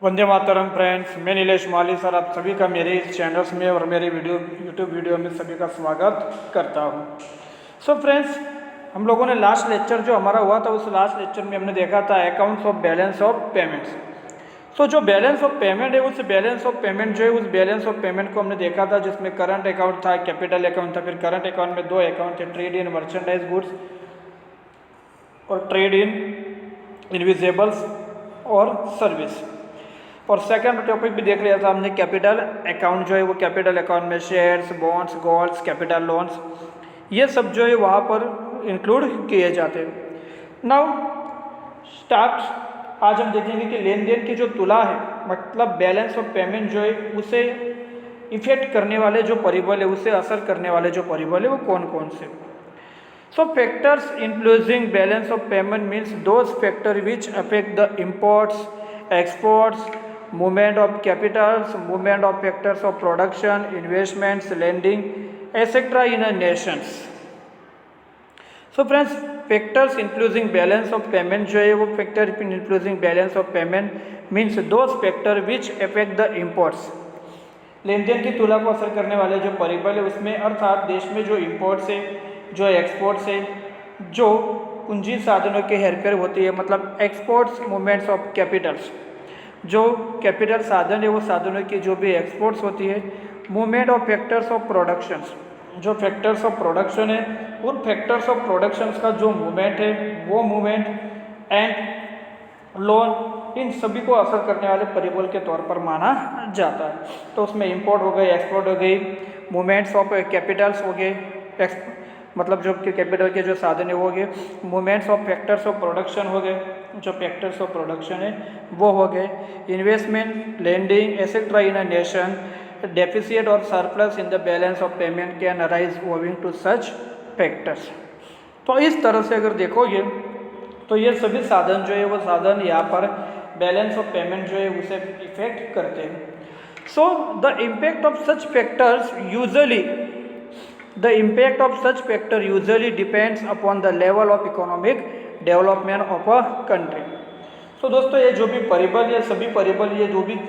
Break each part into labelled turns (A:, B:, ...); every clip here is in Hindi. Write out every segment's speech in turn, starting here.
A: वंदे मातरम फ्रेंड्स, मैं नीलेश माली सर आप सभी का मेरे इस चैनल्स में और मेरे यूट्यूब वीडियो में सभी का स्वागत करता हूँ। सो फ्रेंड्स, हम लोगों ने लास्ट लेक्चर जो हमारा हुआ था उस लास्ट लेक्चर में हमने देखा था accounts of balance of payments. So जो बैलेंस ऑफ पेमेंट है उस बैलेंस ऑफ पेमेंट जो है उस बैलेंस ऑफ पेमेंट को हमने देखा था जिसमें करंट अकाउंट था, कैपिटल अकाउंट था। फिर करंट अकाउंट में दो अकाउंट थे, ट्रेड इन मर्चेंडाइज गुड्स और ट्रेड इन इनविजिबल्स और सर्विस। और सेकंड टॉपिक भी देख लिया था हमने, कैपिटल अकाउंट जो है वो कैपिटल अकाउंट में shares, bonds, golds, capital loans ये सब जो है वहाँ पर इंक्लूड किए जाते हैं। नाउ स्टार्ट, आज हम देखेंगे कि लेन देन की जो तुला है मतलब बैलेंस ऑफ पेमेंट जो है उसे इफेक्ट करने वाले जो परिबल है, उसे असर करने वाले जो परिबल है वो कौन कौन से। सो factors influencing balance of payment means those factor which affect the imports, exports, movement of capitals, movement of factors of production, investments, lending, etc. in a nations. So friends, factors influencing balance of payment जो है वो factor influencing balance of payment means those factor which affect the imports. लेन देन की तुला को असर करने वाले जो परिबल है उसमें अर्थात देश में जो इम्पोर्ट्स है, जो एक्सपोर्ट्स है, जो पूंजी साधनों की हेरफेर होती है मतलब एक्सपोर्ट्स, मूवमेंट्स ऑफ कैपिटल्स, जो कैपिटल साधन है वो साधनों की जो भी एक्सपोर्ट्स होती है, movement of factors of productions, जो फैक्टर्स ऑफ प्रोडक्शन है उन फैक्टर्स ऑफ प्रोडक्शंस का जो मूवमेंट है वो मूवमेंट एंड लोन, इन सभी को असर करने वाले परिबल के तौर पर माना जाता है। तो उसमें इंपोर्ट हो गई, एक्सपोर्ट हो गई, मूवमेंट्स ऑफ कैपिटल्स हो गए, मतलब जो कैपिटल के जो साधन है वो हो गए, movements of factors of production हो गए, जो फैक्टर्स ऑफ प्रोडक्शन है वो हो गए, investment, lending etcetera in a nation, deficit और surplus in the balance of payment can arise owing to such factors. तो इस तरह से अगर देखोगे तो ये सभी साधन जो है वो साधन यहाँ पर बैलेंस ऑफ पेमेंट जो है उसे इफेक्ट करते हैं। So the impact of such factors usually The impact of such factor usually depends upon the level of economic development of a country. So दोस्तों ये जो भी परिबल या सभी परिबल ये जो भी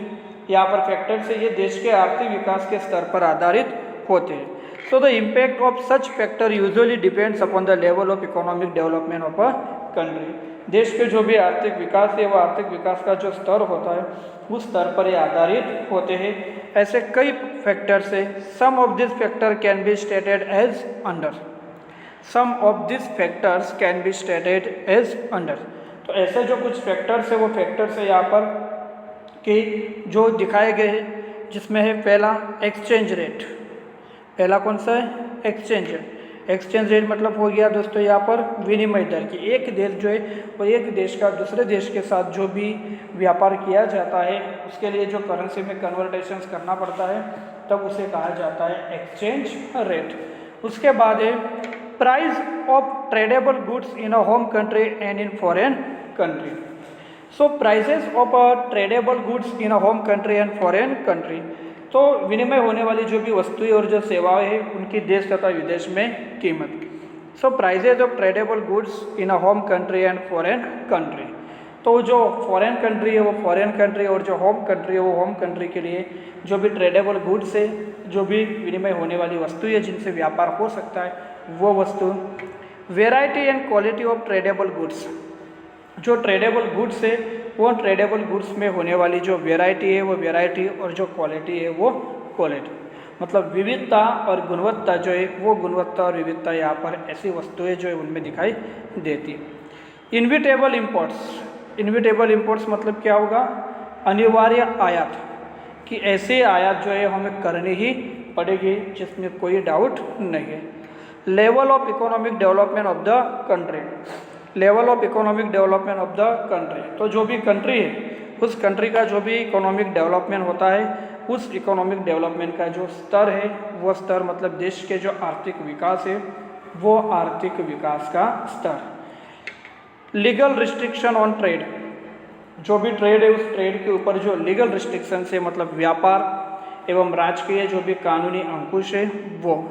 A: यहाँ पर फैक्टर्स है ये देश के आर्थिक विकास के स्तर पर आधारित होते हैं। So the impact of such factor usually depends upon the level of economic development of a country. देश के जो भी आर्थिक विकास है वो आर्थिक विकास का जो स्तर होता है उस स्तर पर ये आधारित होते हैं। ऐसे कई फैक्टर्स है। Some of this factor can be stated as under, some of this factors can be stated as under. तो ऐसे जो कुछ फैक्टर्स है वो फैक्टर्स है यहाँ पर कि जो दिखाए गए हैं, जिसमें है पहला एक्सचेंज रेट। पहला कौन सा है? Exchange rate. एक्सचेंज रेट मतलब हो गया दोस्तों यहाँ पर विनिमय दर की, एक देश जो है वो एक देश का दूसरे देश के साथ जो भी व्यापार किया जाता है उसके लिए जो करेंसी में कन्वर्टेशंस करना पड़ता है तब उसे कहा जाता है एक्सचेंज रेट। उसके बाद है price of tradable goods in a home country and in foreign country. So prices of a tradable goods in a home country and foreign country, तो विनिमय होने वाली जो भी वस्तुएं और जो सेवाएं हैं उनकी देश तथा विदेश में कीमत। So prices of tradable goods in a home country and foreign country, तो जो फॉरेन कंट्री है वो फॉरेन कंट्री और जो होम कंट्री है वो होम कंट्री के लिए जो भी ट्रेडेबल गुड्स है, जो भी विनिमय होने वाली वस्तु है जिनसे व्यापार हो सकता है वो वस्तु। Variety and quality of tradable goods, जो ट्रेडेबल गुड्स है वो ट्रेडेबल गुड्स में होने वाली जो वेराइटी है वो वेराइटी और जो क्वालिटी है वो क्वालिटी, मतलब विविधता और गुणवत्ता जो है वो गुणवत्ता और विविधता यहाँ पर ऐसी वस्तुएं जो है उनमें दिखाई देती है। इनविटेबल इम्पोर्ट्स, इनविटेबल इम्पोर्ट्स मतलब क्या होगा? अनिवार्य आयात, कि ऐसे आयात जो है हमें करनी ही पड़ेगी जिसमें कोई डाउट नहीं है। Level of economic development of the country, level of economic development of the country, तो जो भी कंट्री है उस कंट्री का जो भी इकोनॉमिक डेवलपमेंट होता है उस इकोनॉमिक डेवलपमेंट का जो स्तर है वो स्तर मतलब देश के जो आर्थिक विकास है वो आर्थिक विकास का स्तर। लीगल रिस्ट्रिक्शन ऑन ट्रेड, जो भी ट्रेड है उस ट्रेड के ऊपर जो लीगल रिस्ट्रिक्शन है मतलब व्यापार एवं राजकीय जो भी कानूनी अंकुश है वो।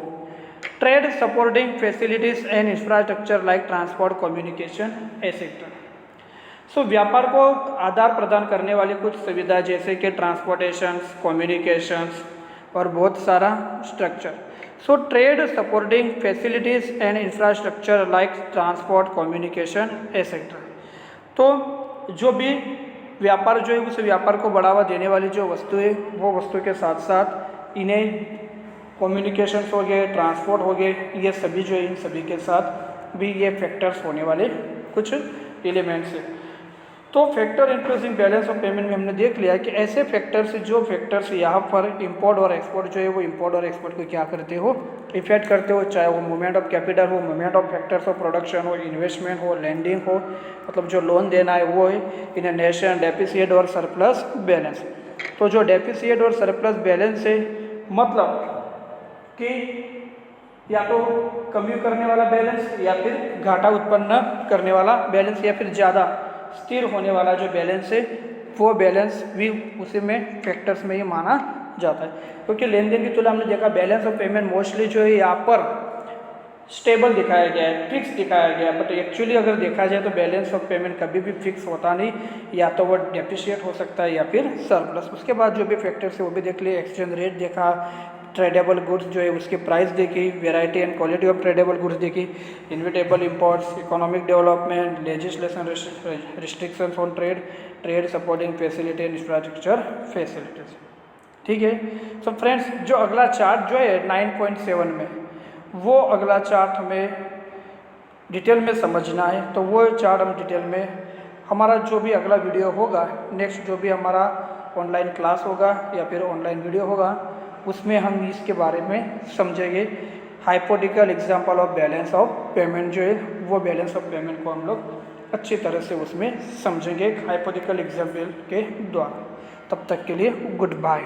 A: Trade supporting facilities and infrastructure like transport, communication etcetera, so व्यापार को आधार प्रदान करने वाली कुछ सुविधा जैसे कि ट्रांसपोर्टेशंस, कम्युनिकेशंस और बहुत सारा structure. So trade supporting facilities and infrastructure like transport, communication etcetera. तो जो भी व्यापार जो है उस व्यापार को बढ़ावा देने वाली जो वस्तु है वो वस्तु के साथ साथ इन्हें कम्युनिकेशंस हो गए, ट्रांसपोर्ट हो गए, ये सभी जो है इन सभी के साथ भी ये फैक्टर्स होने वाले कुछ एलिमेंट्स है। तो factor influencing balance of payment में हमने देख लिया कि ऐसे फैक्टर्स जो फैक्टर्स यहाँ पर इंपोर्ट और एक्सपोर्ट जो है वो इंपोर्ट और एक्सपोर्ट को क्या करते हो, इफेक्ट करते हो, चाहे वो मूवमेंट ऑफ कैपिटल हो, movement of factors of production हो, इन्वेस्टमेंट हो, लैंडिंग हो, मतलब जो लोन देना है वो है, इन नेशन डेफिसिट और सरप्लस बैलेंस। तो जो डेफिसिट और सरप्लस बैलेंस है मतलब कि या तो कमी करने वाला बैलेंस या फिर घाटा उत्पन्न करने वाला बैलेंस या फिर ज़्यादा स्थिर होने वाला जो बैलेंस है वो बैलेंस भी उसी में फैक्टर्स में ही माना जाता है। क्योंकि लेन देन की तुलना हमने देखा बैलेंस ऑफ पेमेंट मोस्टली जो है यहाँ पर स्टेबल दिखाया गया है, फिक्स दिखाया गया है, बट एक्चुअली अगर देखा जाए तो बैलेंस ऑफ पेमेंट कभी भी फिक्स होता नहीं, या तो वो डेफिशिएट हो सकता है या फिर सरप्लस। उसके बाद जो भी फैक्टर्स है वो भी देख लिए, एक्सचेंज रेट देखा, ट्रेडेबल गुड्स जो है उसकी प्राइस देखी, variety and quality of tradable goods देखी, inevitable imports, economic development, legislation restrictions on trade, trade supporting facility and infrastructure facilities. ठीक है। सो फ्रेंड्स, जो अगला चार्ट जो है 9.7 में, वो अगला चार्ट हमें डिटेल में समझना है। तो वो चार्ट हम डिटेल में, हमारा जो भी अगला वीडियो होगा, नेक्स्ट जो भी हमारा ऑनलाइन क्लास होगा या फिर ऑनलाइन वीडियो होगा, उसमें हम इसके बारे में समझेंगे। Hypothetical example of balance of payment जो है वो बैलेंस ऑफ पेमेंट को हम लोग अच्छी तरह से उसमें समझेंगे हाइपोथेटिकल एग्जांपल के द्वारा। तब तक के लिए गुड बाय।